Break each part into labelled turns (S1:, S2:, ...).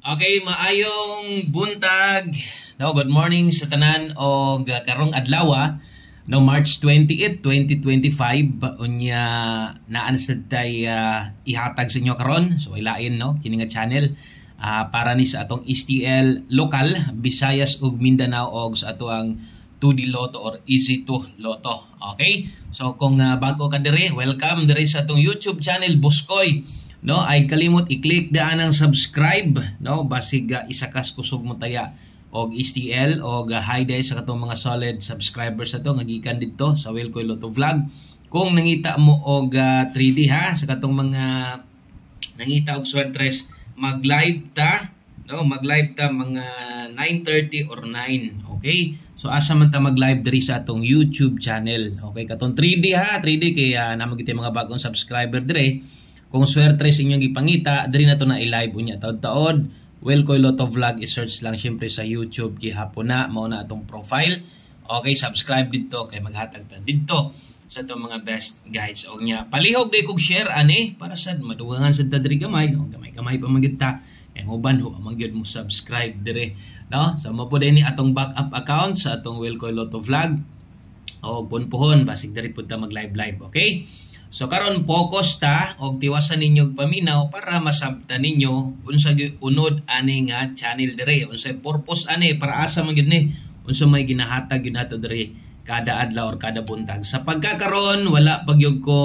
S1: Okay, maayong buntag. No, good morning sa tanan og karong adlaw no March 28, 2025 unya naan sad tay ihatag sa inyo karon. So ilain no kini nga channel para ni sa atong STL lokal, Visayas ug Mindanao og sa ato ang 2D Lotto or Easy 2 Lotto. Okay? So kung bago ka dire, welcome dire sa atong YouTube channel Buskoy. No, ay kalimot i-click daan ang subscribe, no, basig isa kas kusog mo taya og STL og hi day sa katong mga solid subscribers sa to nga gikan didto sa Wilcoy Lotto Vlog. Kung nangita mo og 3D ha sa katong mga nangita og swertres, mag-live ta, no, mag-live ta mga 9:30 or 9, okay? So asa man ta mag-live diri sa atong YouTube channel. Okay, katong 3D ha, 3D kay namo gid mga bagong subscriber dire. Kung swerte sa inyong ipangita, diri na to na i-live unya taod-taod. Wilcoy Lotto Vlog, i-search lang syempre sa YouTube gihapon na mao na atong profile. Okay, subscribe dito kay maghatag ta dito sa itong mga best guides. O nya, palihog day kog share ani para sa madugangan sa ta diri gamay, no? Gamay-gamay pa magita. Ang uban ho amang gyud mo subscribe dire, no? So mo po din ni atong backup account sa atong Wilcoy Lotto Vlog. O punpuhon basig diri pud ta mag-live, okay? So karon focus ta og tiwasan ninyo paminaw para masabtan ninyo unsa gyud unod ani nga channel dire, unsa purpose ani para asa man gyud ni, unsa may ginahatag gyud nato dire kada adlaw or kada buntag. Sa pagkakaron wala pa gyud ko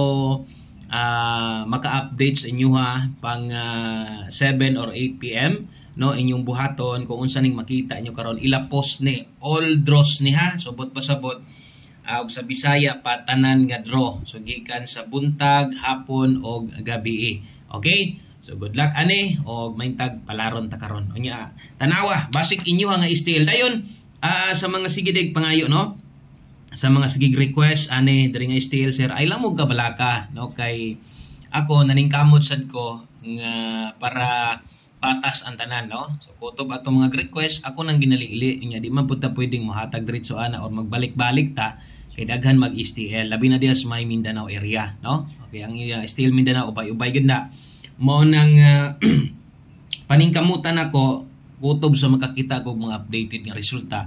S1: maka-update sa inyo ha pang 7 or 8 PM, no, inyong buhaton kung unsa ning makita inyo karon ila post ni all draws ni ha, subot pasabot. Og sa Bisaya pa tanan nga draw. So gikan sa buntag, hapon og gabi. Okay? So good luck ani og maintag palaron ta karon. Unya tanawa basic inyo nga STL dayon sa mga sigig pangayo no. Sa mga sigig request ani diri nga STL sir ay lang mo kabalaka no kay ako naningkamot sad ko nga para patas ang tanan no. So kutob ato mga request ako nang ginaliili nya di man pud ta pwedeng mohatag diretso ana or magbalik-balik ta kay daghan mag STL labi na diha sa may Mindanao area no. Okay, ang STL Mindanao ubay-ubay gid na mao nang paningkamutan ako kutob sa makakita kog mga updated nga resulta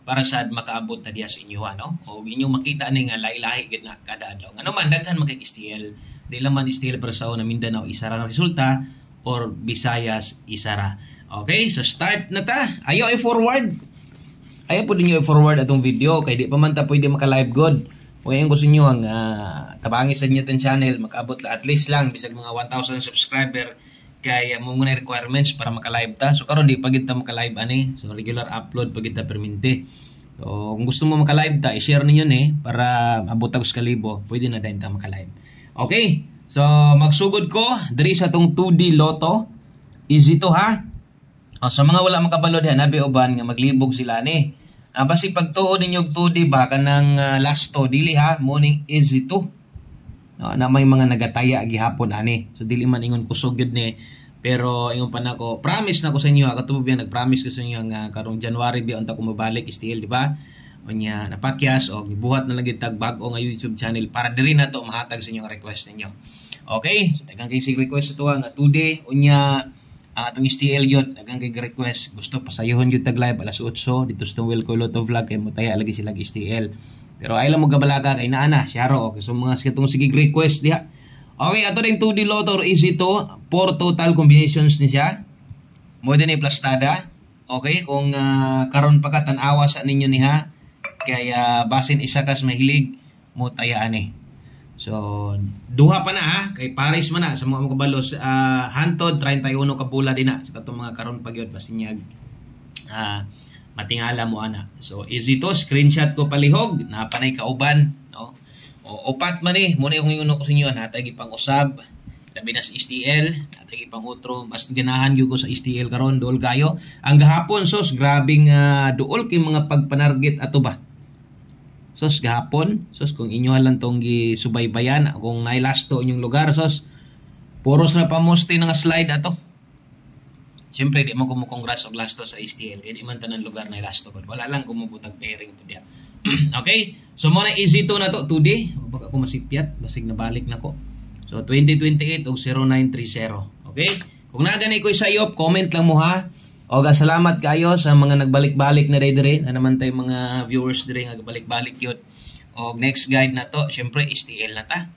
S1: para sad makaabot ta diha sa inyo no. O inyong makita ni nga lahi-lahi gid na kada adlaw. Ano man daghan mag STL, di lang man STL para sa na Mindanao isa ra resulta or Visayas isara. Okay, so start na ta. Ayaw i-forward. Ayaw po ninyo i-forward atong video kay di pa man ta pwede maka-live god. Kung ngayon gusto nyo ang tabangis sa inyo itong channel, makaabot at least lang bisag mga 1,000 subscriber kaya mo muna requirements para maka-live ta. So karon di pa gid ta maka-live ani. So regular upload pa gid ta perminti. So kung gusto mo maka-live ta, i-share ninyo ni para abot og sa kalibo, pwede na din ta maka-live. Okay? So magsugod ko diri sa tong 2D Lotto. Easy to ha. O, sa mga wala makabalo diha nabi uban nga maglibog sila ni. Basi pagtuon ninyo 2D ba kanang last to dili ha, morning Easy to. No, na may mga nagataya gihapon ani. So dili man ingon kusog gyud ni. Pero ingon pa nako, promise na ko sa inyo, katubo biya nagpromise ko sa inyo nga karong January biya unta ko mabalik STL di ba? Unya napakyas o gibuhat na lagi tag bag-o nga YouTube channel para diri na to mahatag sa inyong request ninyo. Okay, so tagang kay sig request ito nga 2D unya atong STL yun, tagang kay request gusto pasayuhon gyud tag live alas 8 dito sa Wilcoy Lotto Vlog kay mutaya lagi sila STL. Pero ay lang mo gabalaga kay naa na syaro okay, so mga sikatong sig request diha. Okay, ato ding 2D Lotto or Easy to, 4 total combinations ni siya. Mo din ay plastada. Okay, kung karon pa ka tan-awa sa ninyo niha kaya basin isa kas mahilig mo tayaan ni. So duha pa na ha kay Paris man na sa mga kabalos hantod 31 ka bula din na sa katong mga karon pagyod basin niya matingala mo ana. So easy to, screenshot ko palihog na panay kauban no. O upat man eh mo na yung ingon ko sa inyo natagi pang usab labi na sa STL natagi pang utro mas ganahan gyud ko sa STL karon dol kayo ang gahapon sos grabing duol kay mga pagpanarget ato ba. Sos gahapon, sos kung inyo lang tong gisubaybayan, kung nailasto inyong lugar, sos puros na pamoste nga slide ato. Siyempre, di mo kumukongrats og lasto sa STL, kaya di man tanan lugar nailasto ko. Wala lang kumubutag pairing po diya. Okay? So muna Easy to na to, 2D. Baka ako masipyat, basig na balik na ko. So 2028 og 0930. Okay? Kung nagani ko sayop, comment lang mo ha. O salamat kayo sa mga nagbalik-balik na dire na naman tay mga viewers dire nga balik-balik yun. O next guide na to, syempre STL na ta.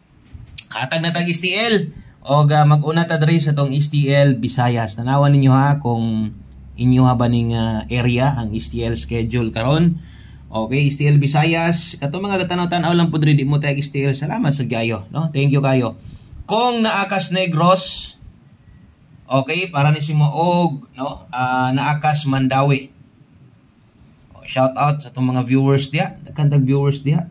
S1: Hatag na tag STL. O mag-una ta dire sa tong STL Visayas. Tanawan ninyo ha kung inyo ha ba ning area ang STL schedule karon. Okay, STL Visayas. Kato mga katanaw-tanaw lang po dire di mo tag STL. Salamat sa gayo, no? Thank you kayo. Kung naakas Negros, okay, para ni si Moog, no? Naakas Mandawi. Shout out sa itong mga viewers diya. Nagkantag viewers diya.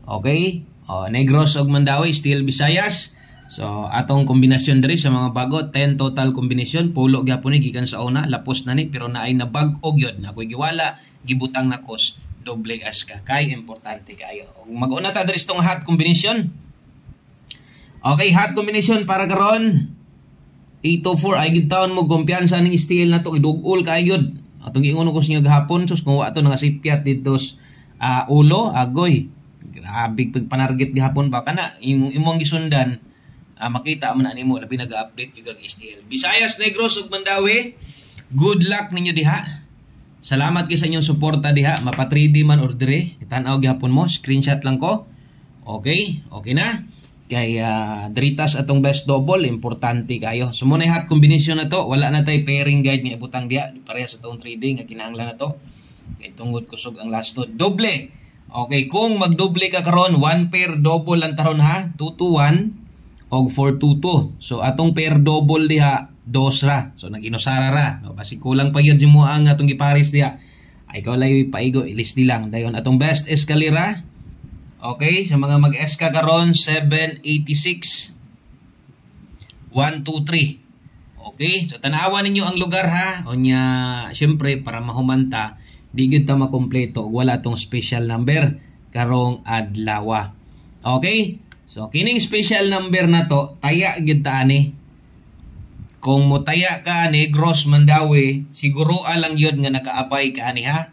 S1: Okay. Negros ug Mandawi, STL Visayas. So, atong kombinasyon diri sa mga bago, 10 total kombinasyon. Pulo gyapon ni gikan sa una, lapos na ni pero naay na bag-og yun. Nakoy giwala, gibutang na kos, doble aska. Kay importante kayo. Mag-una ta diri sa tong hot combination. Okay, hot combination para karon. 804 ay gid taon mo kumpiyansa ning STL na to idugol kaayod. Atong giingon ko sa inyo gahapon sus kung ato nga sipyat dito ulo agoy. Grabe pagpanarget gihapon ba kana imong gisundan. Makita man na nimo labi nag-update yung STL. Visayas, Negros ug Mandawi. Good luck ninyo diha. Salamat kay sa inyong suporta diha. Mapa 3D man or dire. Tan-aw gyapon mo, screenshot lang ko. Okay, okay na. Kay diritas atong best double, importante kayo. So muna hot combination na to. Wala na tay pairing guide nga ibutang diha. Pareha sa tong 3D nga kinahanglan na to. Kay tungod kusog ang last to. Doble. Okay, kung magdoble ka karon, one pair double lang taron ha. 2-1 og 4-2-2. So atong pair double diha, dos ra. So nag-inusara ra. No, basi kulang pa gyud mo ang atong gipares diha. Ay ikaw lay paigo, ilisdi lang. Dayon atong best escalera. Okay, sa mga mag-eska karon 786 123. Okay, so tanawan ninyo ang lugar ha. Onya, syempre para mahumanta, di gyud ta makompleto wala tong special number karong adlaw. Okay? So, kining special number na to, taya gyud ta ani. Kung mo taya ka Negros Mandawi, siguro alang yun nga nakaabay ka ani ha.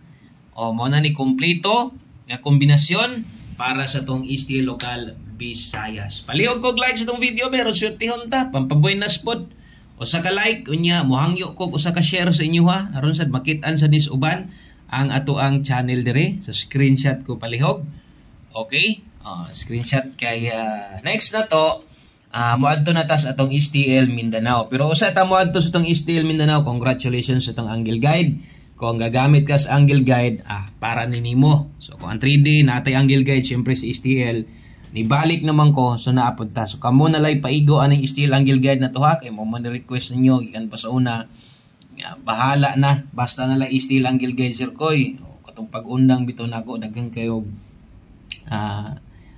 S1: O, mo na ni kompleto nga kombinasyon para sa tong STL Local Visayas. Palihog kog like sa tong video, pero swertihon ta, pampaboy na spot. O sa ka-like, unya, muhangyo kog usa ka share sa inyo ha. Aron sad makitaan sa nis uban ang ato ang channel dire. So, screenshot ko palihog. Okay? Screenshot kay next na to muadto na tas atong STL Mindanao. Pero usa ta muadto sa atong STL Mindanao, congratulations sa atong angle guide. Kung gagamit ka sa angle guide, para nimo. So kung ang 3D natay angle guide, syempre si STL nibalik naman ko, so naapod ta. So kamo na lay paigo aning STL angle guide na to ha, kay mo man request ninyo gikan pa sa una. Bahala na, basta na lang STL angle guide sir koy. Katong pag-undang bitaw nako daghang kayo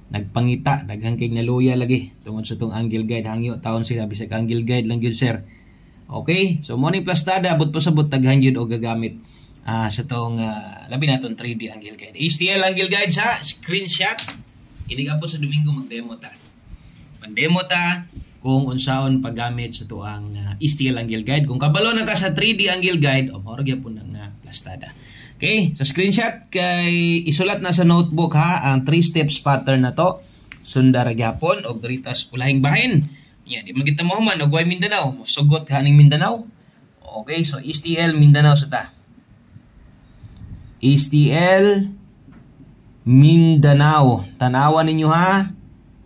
S1: nagpangita, daghang kay naluya lagi tungod sa tong angle guide. Hangyo taon sila bisag angle guide lang gyud sir. Okay, so morning plastada abot pa sabot taghan gyud og gagamit sa tong labi naton 3D angle guide. STL angle guide sa screenshot. Iniga po sa Domingo magdemo ta. Magdemo ta kung unsaon paggamit sa tuang STL angle guide. Kung kabalo na ka sa 3D angle guide, o mao gyud po nang plastada. Okay, sa screenshot kay isulat na sa notebook ha ang 3 steps pattern na to. Sundar gyapon og diritas ulahing bahin. Nya di man kita mahuman og way Mindanao, sugot haning Mindanao. Okay, so STL Mindanao sa ta. STL Mindanao. Tanawan ninyo ha.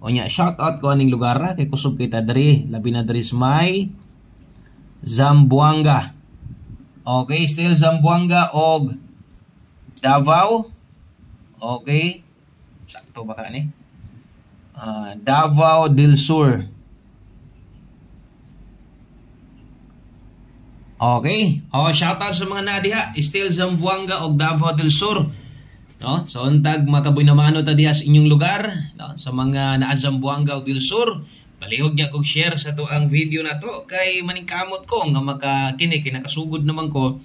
S1: O nya shout out ko aning lugar ha kay kusog kita diri, labi na diri sa may Zamboanga. Okay, still Zamboanga og Davao. Okay. Sakto ba ka ni? Davao del Sur. Okay. Shoutout sa mga nadiha. Still Zamboanga og Davao del Sur. No? So, untag makabuinamano ta diha sa inyong lugar. No? Sa mga naa Zamboanga og del Sur. Palihog niya kong share sa to ang video na to. Kay maningkamot ko nga makakini. Kinakasugod naman ko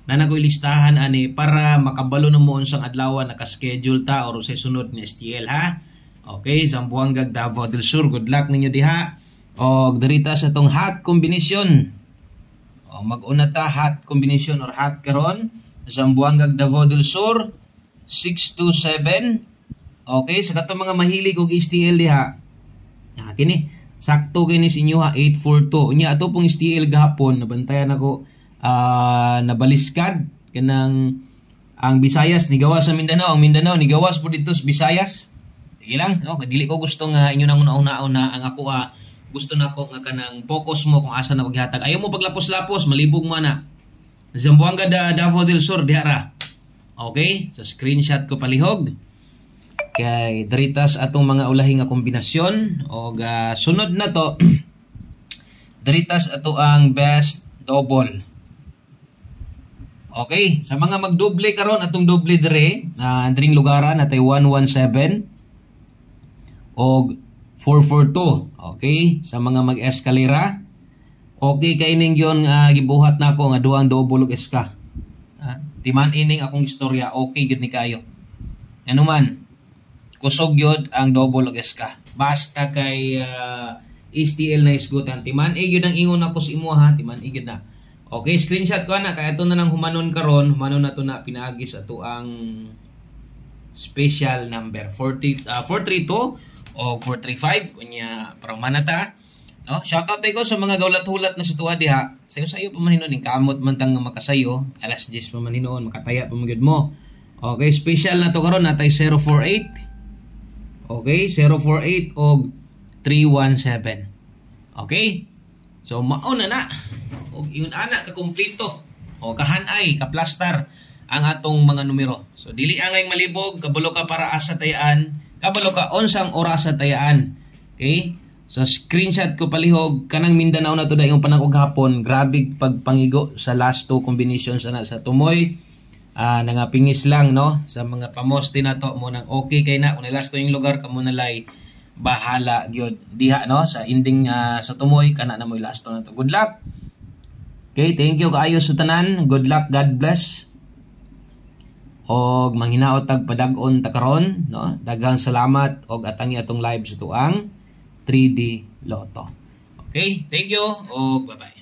S1: na nagoy-listahan ani para makabalo na mo unsang adlaw naka-schedule ta or sa sunod ni STL ha. Okay, Zamboanga Davao del Sur, good luck ninyo diha. Og dirita sa tong hot combination. O mag-una ta hot combination or hot karon. Zamboanga Davao del Sur 627. Okay, sa katong mga mahilig og STL diha. Kini sakto kini sa inyo ha 842. Unya ato pong STL gahapon nabantayan ako nabaliskad kanang ang Visayas ni gawas sa Mindanao, ang Mindanao ni gawas po dito sa Visayas. Sige lang, no? Dili ko gusto nga inyo nang una-una ang ako gusto na ko nga kanang focus mo kung asa na ko gihatag. Ayaw mo paglapos-lapos, malibog mo na. Zamboanga Davao del Sur diara. Okay? So screenshot ko palihog. Kay deritas atong mga ulahi nga kombinasyon o sunod na to deritas ato ang best double. Okay, sa mga magdoble karon atong doble dire na andring lugaran natay 117 og 442. Okay, sa mga mag-eskalera okay kay ning yon gibuhat nako nga duang double og eska. Timan ining akong istorya okay gid ni kayo. Ano man kusog yod ang double og eska. Basta kay STL na isgutan. Timan gyud ang ingon ako sa imo ha, timan gyud na. Okay, screenshot ko na kaya ito na nang humanon karon, humanon na to na pinaagis ato ang special number 432 o 435 unya parang manata. No, shoutout ko sa mga gawlat-hulat na sa tuwa diha. Sayo pamaninon ning kamot man tang makasayo, alas 10 pamaninon makataya pamagud mo. Okay, special na to karon natay 048. Okay, 048 og 317. Okay? So mauna na. Og yun ana ka kumpleto. O kahanay, ka-plaster ang atong mga numero. So dili angay malibog, kabalo ka para asa tayaan, kabalo ka unsang oras sa tayaan. Okay? So screenshot ko palihog kanang Mindanao na to dayong panang og hapon. Grabe pagpangigo sa last two combinations ana sa tumoy. Nangapingis lang no sa mga pamoste na to mo nang okay kay na kung last to yung lugar kamo nalay bahala gyud diha no sa ending sa tumoy kana na moy last na to. Good luck. Okay, thank you kaayo sa tanan. Good luck, God bless. Og manghinaot tag padag-on ta karon no. Daghang salamat og atangi atong live sa tuang 3D Lotto. Okay, thank you og bye-bye.